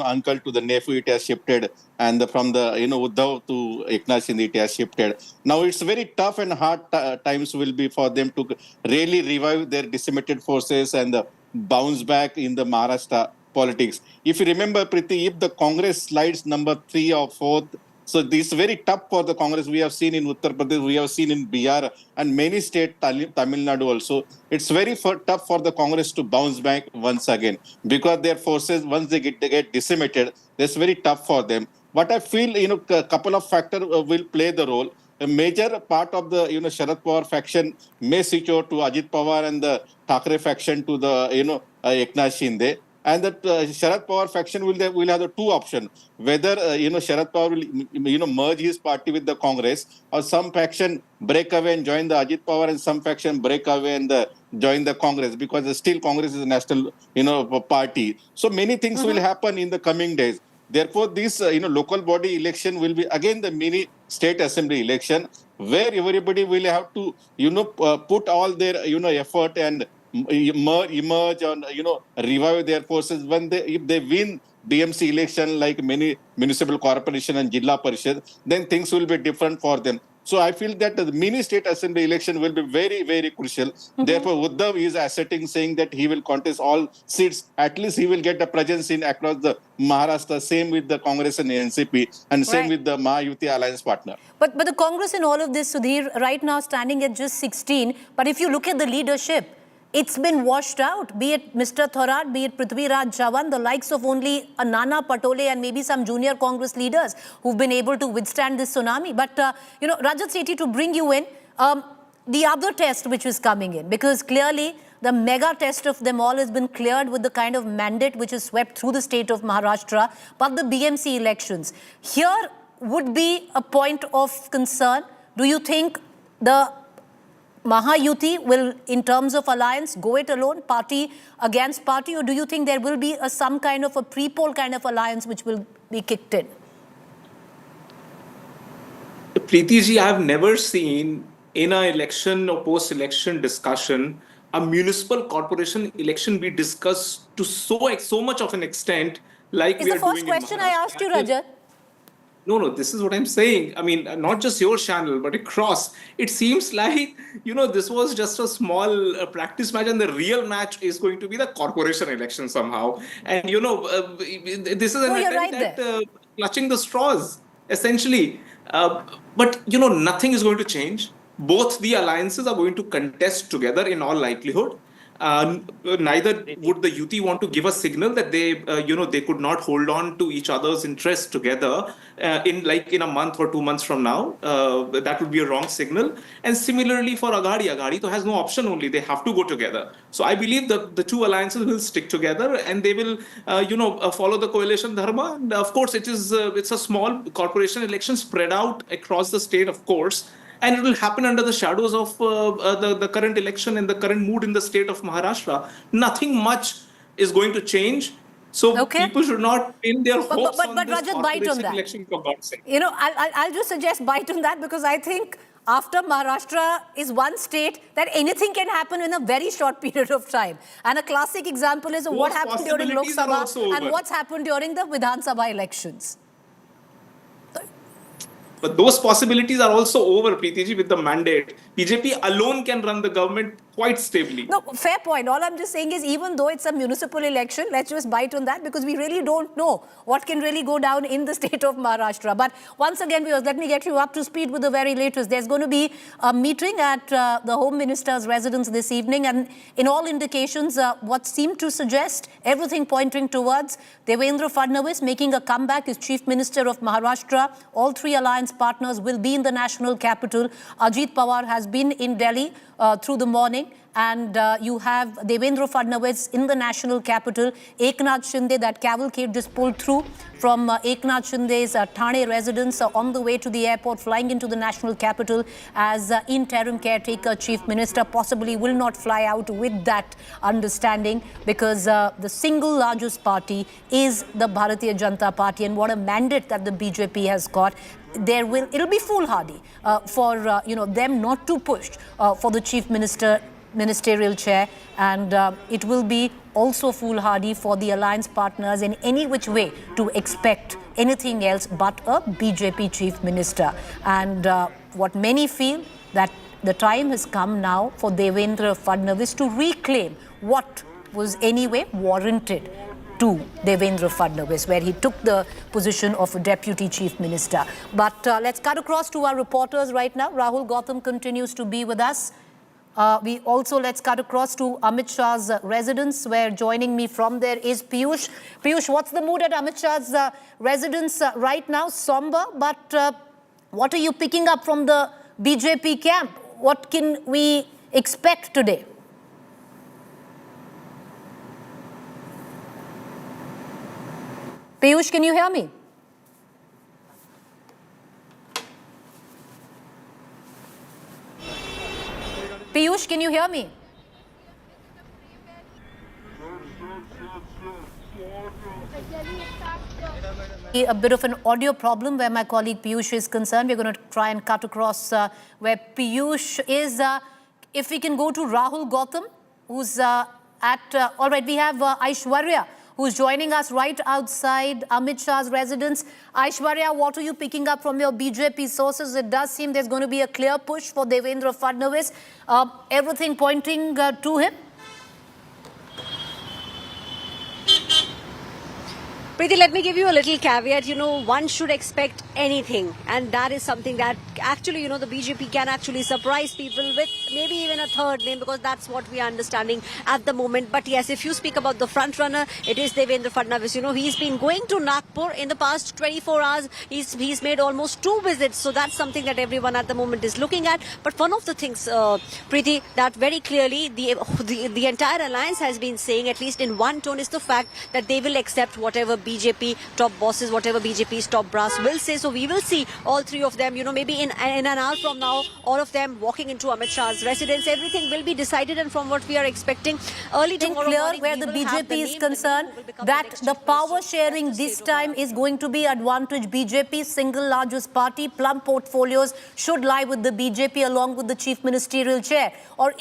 uncle to the nephew, it has shifted, and from the Uddhav to Eknath Shinde, it has shifted. Now it's very tough and hard times will be for them to really revive their decimated forces and bounce back in the Maharashtra politics. If you remember, Preeti, if the Congress slides number 3 or 4, so this is very tough for the Congress. We have seen in Uttar Pradesh, we have seen in Bihar and many states, Tamil Nadu also. It's very tough for the Congress to bounce back once again because their forces, once they get decimated, it's very tough for them. But I feel, a couple of factors will play the role. A major part of the, Sharad Pawar faction may switch over to Ajit Pawar and the Thackeray faction to the, Eknath Shinde. And that Sharad Pawar faction will have the two options: whether Sharad Pawar will merge his party with the Congress, or some faction break away and join the Ajit Pawar, and some faction break away and join the Congress, because still Congress is a national party. So many things will happen in the coming days. Therefore, this local body election will be again the mini state assembly election, where everybody will have to put all their effort and emerge and revive their forces. If they win BMC election like many municipal corporation and Jilla Parishad, then things will be different for them. So I feel that the mini state assembly election will be very, very crucial. Therefore, Uddhav is asserting, saying that he will contest all seats. At least he will get a presence in across the Maharashtra. Same with the Congress and the NCP, and same with the Mahayuti alliance partner. But the Congress in all of this, Sudhir, right now standing at just 16. But if you look at the leadership, it's been washed out, be it Mr. Thorat, be it Prithvi Raj Chavan, the likes of only Nana Patole and maybe some junior Congress leaders who've been able to withstand this tsunami. But, Rajat Sethi, to bring you in, the other test which is coming in, because clearly the mega test of them all has been cleared with the kind of mandate which is swept through the state of Maharashtra, but the BMC elections. Here would be a point of concern. Do you think the Mahayuti will, in terms of alliance, go it alone, party against party, or do you think there will be some kind of a pre-poll kind of alliance which will be kicked in? Preeti ji, I have never seen in an election or post-election discussion a municipal corporation election be discussed to so much of an extent like It's we the are first doing in question I Maharashtra. asked you, Rajat. No, this is what I'm saying. I mean, not just your channel, but across. It seems like, this was just a small practice match, and the real match is going to be the corporation election somehow. And, this is an No, you're attempt right at there. clutching the straws, essentially. But, nothing is going to change. Both the alliances are going to contest together in all likelihood. Neither would the Yuti want to give a signal that they could not hold on to each other's interests together in a month or 2 months from now. That would be a wrong signal. And similarly for Aghadi has no option only. They have to go together. So I believe that the two alliances will stick together and they will, follow the coalition dharma. And of course, it's a small corporation election spread out across the state, of course. And it will happen under the shadows of the current election and the current mood in the state of Maharashtra. Nothing much is going to change. So people should not pin their hopes on this Rajat, bite on corporation that. election, for God's sake. I'll just suggest bite on that, because I think after Maharashtra is one state that anything can happen in a very short period of time. And a classic example is what happened during Lok Sabha and what's happened during the Vidhan Sabha elections. But those possibilities are also over, Preeti ji, with the mandate. BJP alone can run the government quite stably. No, fair point. All I'm just saying is, even though it's a municipal election, let's just bite on that, because we really don't know what can really go down in the state of Maharashtra. But once again, viewers, let me get you up to speed with the very latest. There's going to be a meeting at the Home Minister's residence this evening, and in all indications, what seem to suggest, everything pointing towards Devendra Fadnavis making a comeback as Chief Minister of Maharashtra. All three alliance partners will be in the national capital. Ajit Pawar has been in Delhi through the morning, and you have Devendra Fadnavis in the national capital. Eknath Shinde, that cavalcade just pulled through from Eknath Shinde's Thane residence on the way to the airport, flying into the national capital as interim caretaker chief minister. Possibly will not fly out with that understanding, because the single largest party is the Bharatiya Janata Party, and what a mandate that the BJP has got. It'll be foolhardy for them not to push for the chief ministerial chair, and it will be also foolhardy for the alliance partners in any which way to expect anything else but a BJP chief minister. And what many feel, that the time has come now for Devendra Fadnavis to reclaim what was anyway warranted to Devendra Fadnavis, where he took the position of deputy chief minister. But let's cut across to our reporters right now. Rahul Gautam continues to be with us. Let's cut across to Amit Shah's residence, where joining me from there is Piyush. Piyush, what's the mood at Amit Shah's residence right now? Somber, but what are you picking up from the BJP camp? What can we expect today? Piyush, can you hear me? Piyush, can you hear me? A bit of an audio problem where my colleague Piyush is concerned. We're going to try and cut across where Piyush is. If we can go to Rahul Gautam, who's all right, we have Aishwarya, who's joining us right outside Amit Shah's residence. Aishwarya, what are you picking up from your BJP sources? It does seem there's going to be a clear push for Devendra Fadnavis. Everything pointing to him? Preeti, let me give you a little caveat. One should expect anything, and that is something that actually, the BJP can actually surprise people with maybe even a third name, because that's what we are understanding at the moment. But yes, if you speak about the front runner, it is Devendra Fadnavis. He's been going to Nagpur in the past 24 hours. He's made almost 2 visits, so that's something that everyone at the moment is looking at. But one of the things, Preeti, that very clearly the entire alliance has been saying, at least in one tone, is the fact that they will accept whatever BJP top bosses, whatever BJP's top brass will say. So we will see all three of them, maybe in an hour from now, all of them walking into Amit Shah's residence. Everything will be decided, and from what we are expecting, early tomorrow morning, where the BJP is concerned, that the power sharing this time is going to be advantage BJP, single largest party. Plum portfolios should lie with the BJP along with the chief ministerial chair. Or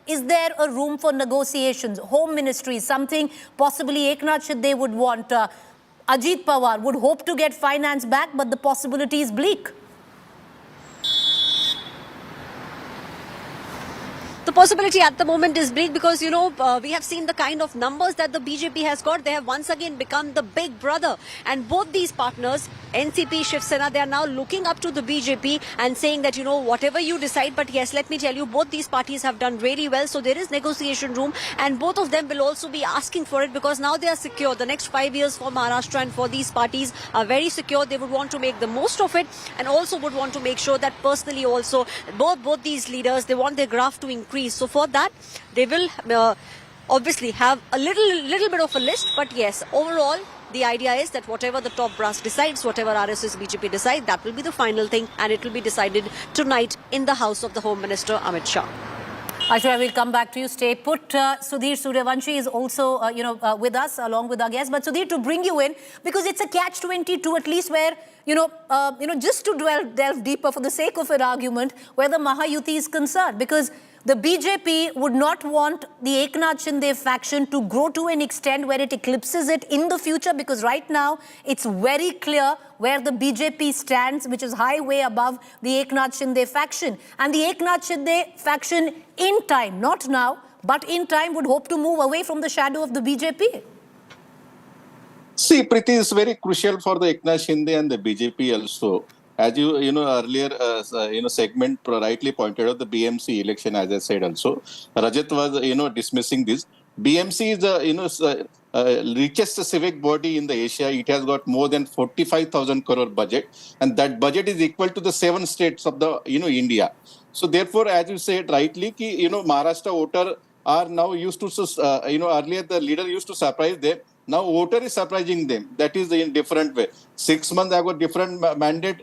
is there a room for negotiations? Home Ministry, something possibly Eknath Shinde would want. Ajit Pawar would hope to get finance back, but the possibility is bleak. The possibility at the moment is bleak because, we have seen the kind of numbers that the BJP has got. They have once again become the big brother. And both these partners, NCP, Shiv Sena, they are now looking up to the BJP and saying that, whatever you decide. But yes, let me tell you, both these parties have done really well. So there is negotiation room. And both of them will also be asking for it because now they are secure. The next 5 years for Maharashtra and for these parties are very secure. They would want to make the most of it and also would want to make sure that personally also, both these leaders, they want their graph to increase. So for that, they will obviously have a little bit of a list. But yes, overall, the idea is that whatever the top brass decides, whatever RSS BJP decide, that will be the final thing, and it will be decided tonight in the house of the Home Minister Amit Shah. Ashura, we'll come back to you. Stay put. Sudhir Suryavanshi is also, with us along with our guests. But Sudhir, to bring you in, because it's a catch-22 at least where, just to delve deeper for the sake of an argument, where the Mahayuti is concerned. Because the BJP would not want the Eknath Shinde faction to grow to an extent where it eclipses it in the future, because right now it's very clear where the BJP stands, which is high way above the Eknath Shinde faction. And the Eknath Shinde faction in time, not now, but in time would hope to move away from the shadow of the BJP. See, Preeti, is very crucial for the Eknath Shinde and the BJP also. As you earlier segment rightly pointed out the BMC election, as I said also, Rajat was dismissing this. BMC is the richest civic body in the Asia. It has got more than 45,000 crore budget, and that budget is equal to the 7 states of the India. So therefore, as you said rightly, Maharashtra voter are now used to earlier the leader used to surprise them. Now voter is surprising them. That is in different way. 6 months I got different mandate.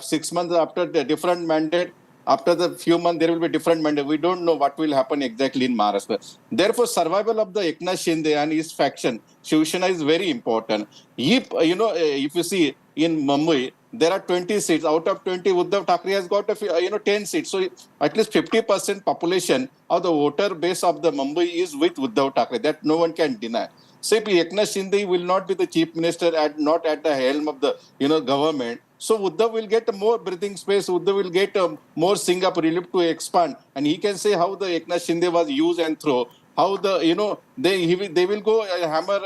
6 months after the different mandate. After the few months there will be different mandate. We don't know what will happen exactly in Maharashtra. Therefore, survival of the Eknath Shinde and his faction, Shiv Sena, is very important. If you see in Mumbai, there are 20 seats. Out of 20, Uddhav Thackeray has got 10 seats. So at least 50% population of the voter base of the Mumbai is with Uddhav Thackeray. That no one can deny. Say Eknath Shinde will not be the chief minister, not at the helm of the government. So Uddhav will get more breathing space. Uddhav will get more Singapore relief to expand, and he can say how the Eknath Shinde was used and throw. How the they will go hammer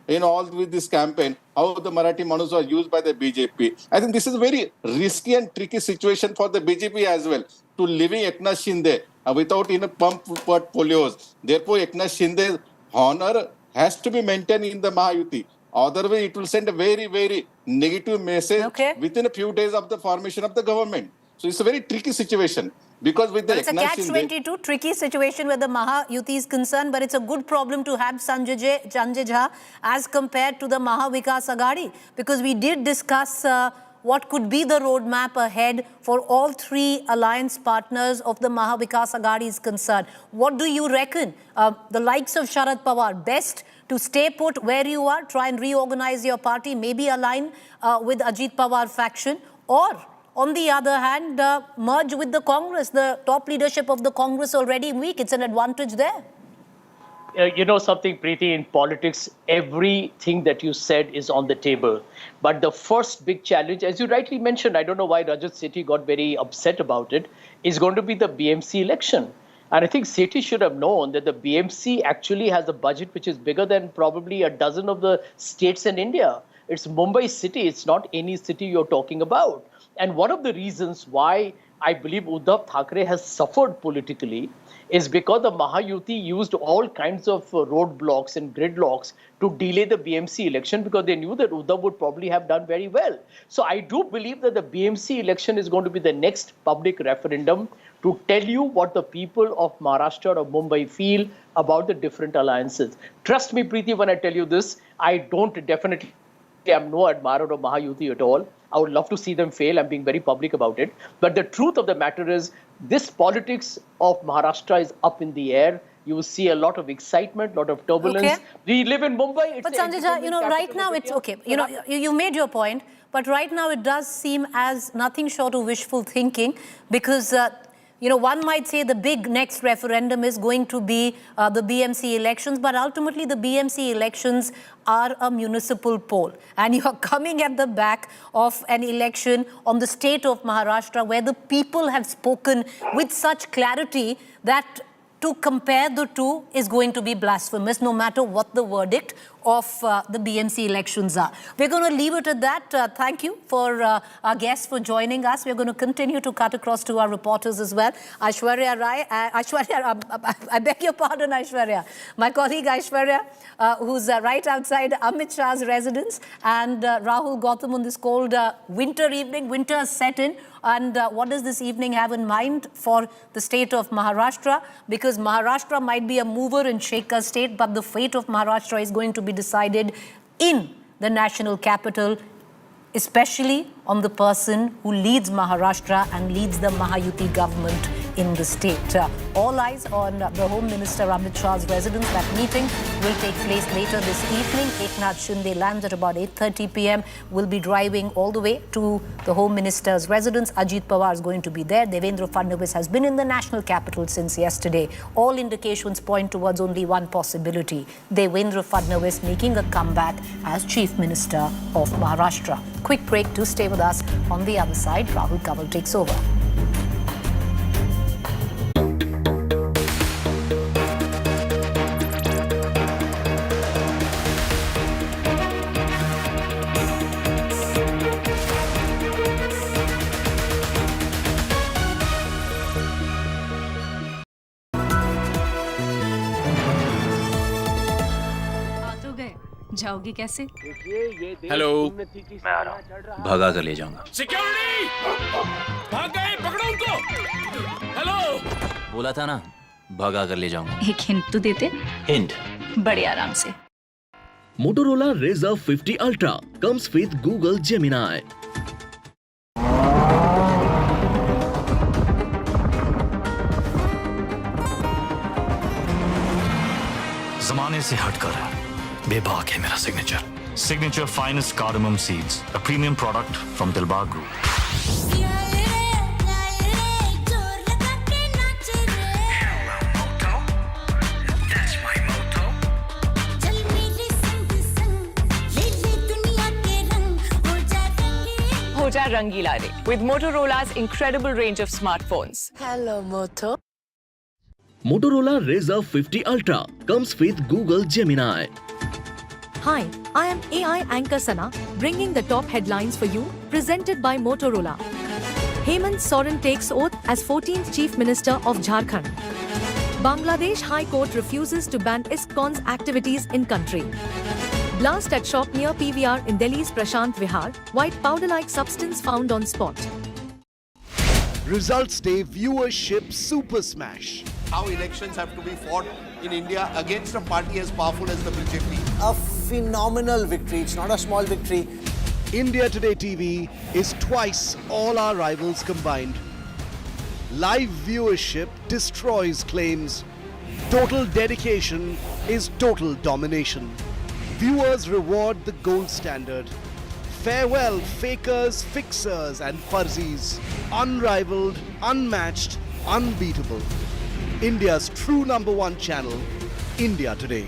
and all with this campaign. How the Marathi Manus was used by the BJP. I think this is a very risky and tricky situation for the BJP as well to living Eknath Shinde without pump portfolios. Therefore, Eknath Shinde's honor has to be maintained in the Mahayuti. Otherwise, it will send a very, very negative message within a few days of the formation of the government. So it's a very tricky situation. Because with the it's a catch-22, tricky situation where the Mahayuti is concerned, but it's a good problem to have Sanjay Jha as compared to the Mahavikas Aghadi, because we did discuss what could be the roadmap ahead for all 3 alliance partners of the Mahavikas Aghadi is concerned. What do you reckon? The likes of Sharad Pawar, best to stay put where you are, try and reorganize your party, maybe align with Ajit Pawar faction, or on the other hand, merge with the Congress. The top leadership of the Congress already weak. It's an advantage there. You know something, Preeti, in politics, everything that you said is on the table. But the first big challenge, as you rightly mentioned, I don't know why Rajat Sethi got very upset about it, is going to be the BMC election. And I think Sethi should have known that the BMC actually has a budget which is bigger than probably a dozen of the states in India. It's Mumbai city. It's not any city you're talking about. And one of the reasons why I believe Uddhav Thackeray has suffered politically is because the Mahayuti used all kinds of roadblocks and gridlocks to delay the BMC election because they knew that Uddhav would probably have done very well. So I do believe that the BMC election is going to be the next public referendum to tell you what the people of Maharashtra or Mumbai feel about the different alliances. Trust me, Preeti, when I tell you this, I am no admirer of Mahayuti at all. I would love to see them fail. I'm being very public about it. But the truth of the matter is, this politics of Maharashtra is up in the air. You will see a lot of excitement, a lot of turbulence. Okay. We live in Mumbai. But Sanjay, right now it's okay. You made your point. But right now it does seem as nothing short of wishful thinking, because one might say the big next referendum is going to be the BMC elections, but ultimately the BMC elections are a municipal poll. And you're coming at the back of an election on the state of Maharashtra where the people have spoken with such clarity that to compare the two is going to be blasphemous, no matter what the verdict of the BMC elections are. We're going to leave it at that. Thank you for our guests for joining us. We're going to continue to cut across to our reporters as well. Aishwarya Rai, I beg your pardon, Aishwarya. My colleague Aishwarya, who's right outside Amit Shah's residence, and Rahul Gautam on this cold winter evening. Winter has set in. And what does this evening have in mind for the state of Maharashtra? Because Maharashtra might be a mover and shaker state, but the fate of Maharashtra is going to be decided in the national capital, especially on the person who leads Maharashtra and leads the Mahayuti government in the state. All eyes on the Home Minister Amit Shah's residence. That meeting will take place later this evening. Eknath Shinde lands at about 8:30 p.m. Will be driving all the way to the Home Minister's residence. Ajit Pawar is going to be there. Devendra Fadnavis has been in the national capital since yesterday. All indications point towards only one possibility: Devendra Fadnavis making a comeback as Chief Minister of Maharashtra. Quick break to stay with us. On the other side, Rahul Kaval takes over. जाओगी कैसे? Hello, मैं आ रहा हूँ। भगा कर ले जाऊंगा। Security! भाग गए, पकड़ो उनको। हेलो! बोला था ना, भगा कर ले जाऊंगा। एक हिंट तो देते? हिंट? बड़े आराम से। Motorola Razr 50 Ultra comes with Google Gemini. जमाने से हटकर बेबाक है मेरा signature finest cardamom seeds, a premium product from Dilbar Group. हो जा रंगीला रे with Motorola's incredible range of smartphones. Hello, Moto. Motorola Razr 50 Ultra comes with Google Gemini. Hi, I am AI anchor Sana, bringing the top headlines for you, presented by Motorola. Hemant Soren takes oath as 14th Chief Minister of Jharkhand. Bangladesh High Court refuses to ban ISKCON's activities in country. Blast at shop near PVR in Delhi's Prashant Vihar, white powder-like substance found on spot. Results Day viewership super smash. How elections have to be fought in India against a party as powerful as the BJP. A phenomenal victory. It's not a small victory. India Today TV is twice all our rivals combined. Live viewership destroys claims. Total dedication is total domination. Viewers reward the gold standard. Farewell fakers, fixers and fuzzies. Unrivaled, unmatched, unbeatable. India's true #1 channel, India Today.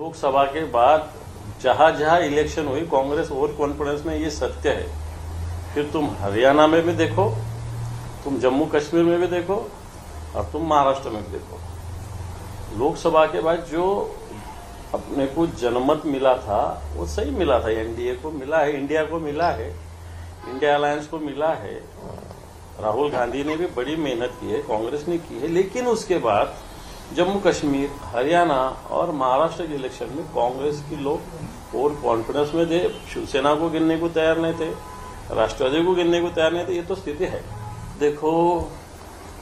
Lok Sabha के बाद जहां जहां election हुई Congress over confidence में, ये सत्य है। फिर तुम हरियाणा में भी देखो, तुम जम्मू कश्मीर में भी देखो और तुम महाराष्ट्र में भी देखो। लोकसभा के बाद जो अपने को जनमत मिला था वो सही मिला था। एनडीए को मिला है, इंडिया को मिला है, इंडिया अलायंस को मिला है। राहुल गांधी ने भी बड़ी मेहनत की है, कांग्रेस ने की है। लेकिन उसके बाद जम्मू कश्मीर, हरियाणा और महाराष्ट्र के इलेक्शन में कांग्रेस के लोग ओवर कॉन्फिडेंस में थे, शिवसेना को गिनने को तैयार नहीं थे, राष्ट्रवादी को गिनने को तैयार नहीं थे। ये तो स्थिति है। देखो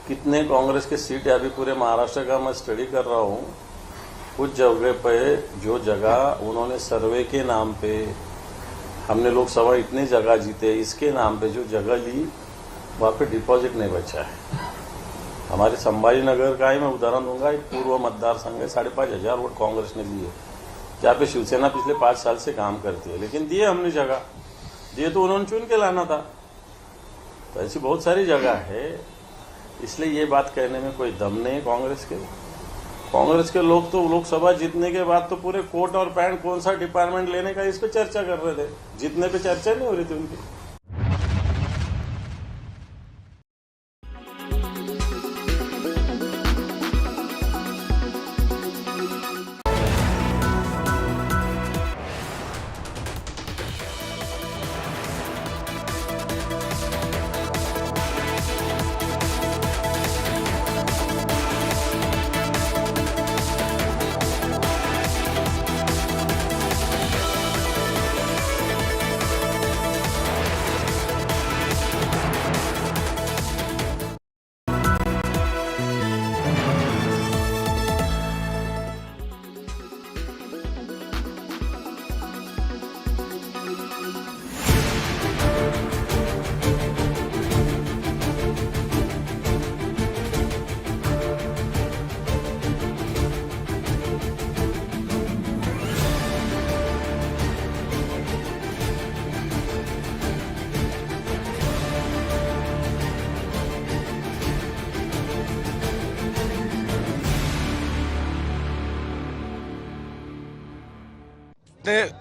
कितने कांग्रेस के सीट है, अभी पूरे महाराष्ट्र का मैं स्टडी कर रहा हूँ। कुछ जगह पे जो जगह उन्होंने सर्वे के नाम पे, हमने लोकसभा इतने जगह जीते, इसके नाम पे जो जगह ली वहाँ पे डिपॉजिट नहीं बचा है। हमारे संभाजी नगर का ही मैं उदाहरण दूंगा, एक पूर्व मतदार संघ है, 5,500 वोट कांग्रेस ने दिए, जहाँ पे शिवसेना पिछले 5 साल से काम करती है। लेकिन दिए हमने जगह, दिए तो उन्होंने चुन के लाना था। तो ऐसी बहुत सारी जगह है, इसलिए ये बात कहने में कोई दम नहीं कांग्रेस के लोग तो लोकसभा जीतने के बाद तो पूरे कोट और पैंट कौन सा डिपार्टमेंट लेने का इस पे चर्चा कर रहे थे, जीतने पे चर्चा नहीं हो रही थी उनकी।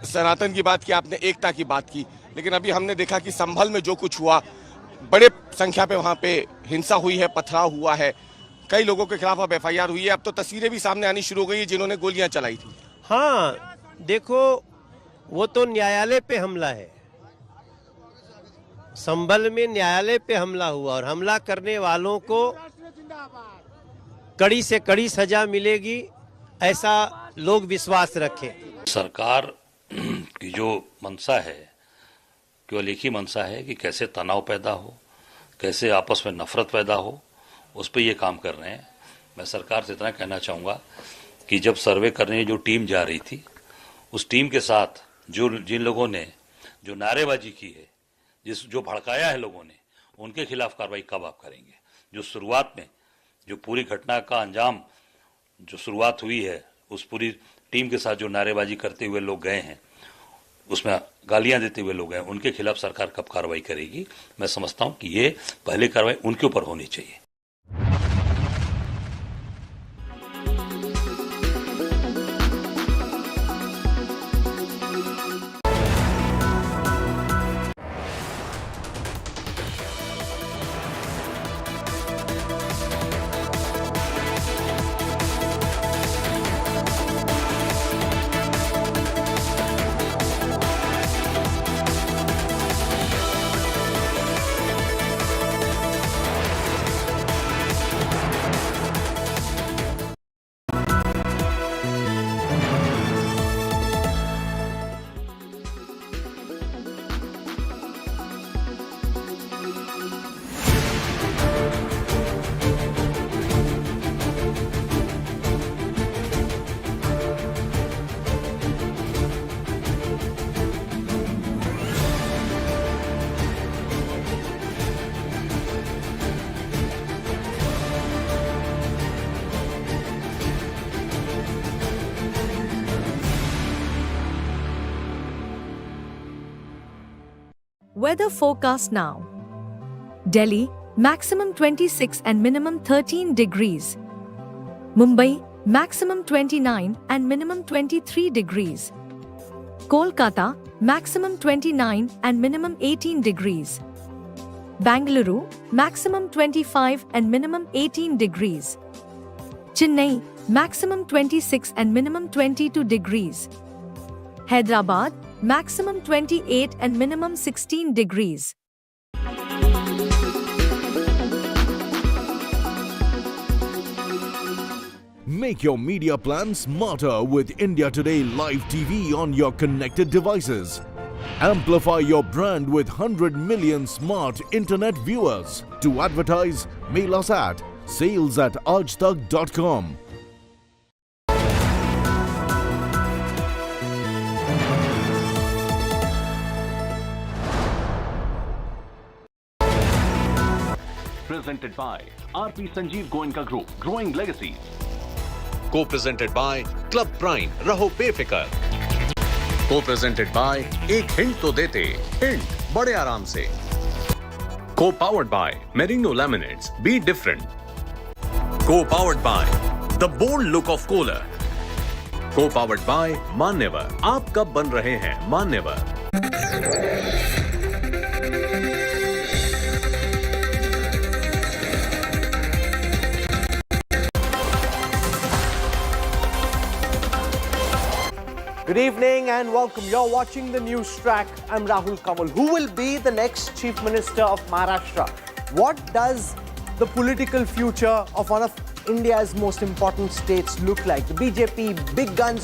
सनातन की बात की, आपने एकता की बात की, लेकिन अभी हमने देखा कि संभल में जो कुछ हुआ, बड़े संख्या पे वहां पे हिंसा हुई है, पथराव हुआ है, कई लोगों के खिलाफ अब एफआईआर हुई है। अब तो तस्वीरें भी सामने आनी शुरू हो गई है जिन्होंने गोलियां चलाई थी। हाँ देखो, वो तो न्यायालय पे हमला है। संभल में न्यायालय पे हमला हुआ और हमला करने वालों को कड़ी से कड़ी सजा मिलेगी, ऐसा लोग विश्वास रखें। सरकार की जो मंशा है, केवल एक ही मंशा है कि कैसे तनाव पैदा हो, कैसे आपस में नफरत पैदा हो, उस पर ये काम कर रहे हैं। मैं सरकार से इतना कहना चाहूँगा कि जब सर्वे करने जो टीम जा रही थी, उस टीम के साथ जिन लोगों ने जो नारेबाजी की है, जो भड़काया है लोगों ने, उनके खिलाफ कार्रवाई कब आप करेंगे? जो शुरुआत में जो पूरी घटना का अंजाम जो शुरुआत हुई है, उस पूरी टीम के साथ जो नारेबाजी करते हुए लोग गए हैं, उसमें गालियां देते हुए लोग हैं, उनके खिलाफ सरकार कब कार्रवाई करेगी? मैं समझता हूं कि ये पहले कार्रवाई उनके ऊपर होनी चाहिए। Weather forecast now. Delhi, maximum 26 and minimum 13 degrees. Mumbai, maximum 29 and minimum 23 degrees. Kolkata, maximum 29 and minimum 18 degrees. Bangalore, maximum 25 and minimum 18 degrees. Chennai, maximum 26 and minimum 22 degrees. Hyderabad, maximum 28 and minimum 16 degrees. Make your media plan smarter with India Today Live TV on your connected devices. Amplify your brand with 100 million smart internet viewers. To advertise, mail us at sales@aajtak.com. Presented by RP Sanjeev Goenka Group, Growing Legacies. Co-presented by Club Prime, रहो बेफिकर. Co-presented by एक hint तो देते, hint बड़े आराम से. Co-powered by Merino Laminates, be different. Co-powered by The Bold Look of Kohler. Co-powered by मान्यवर, आप कब बन रहे हैं मान्यवर. Good evening and welcome. You're watching the news track. I'm Rahul Kamal. Who will be the next Chief Minister of Maharashtra? What does the political future of one of India's most important states look like? The BJP big guns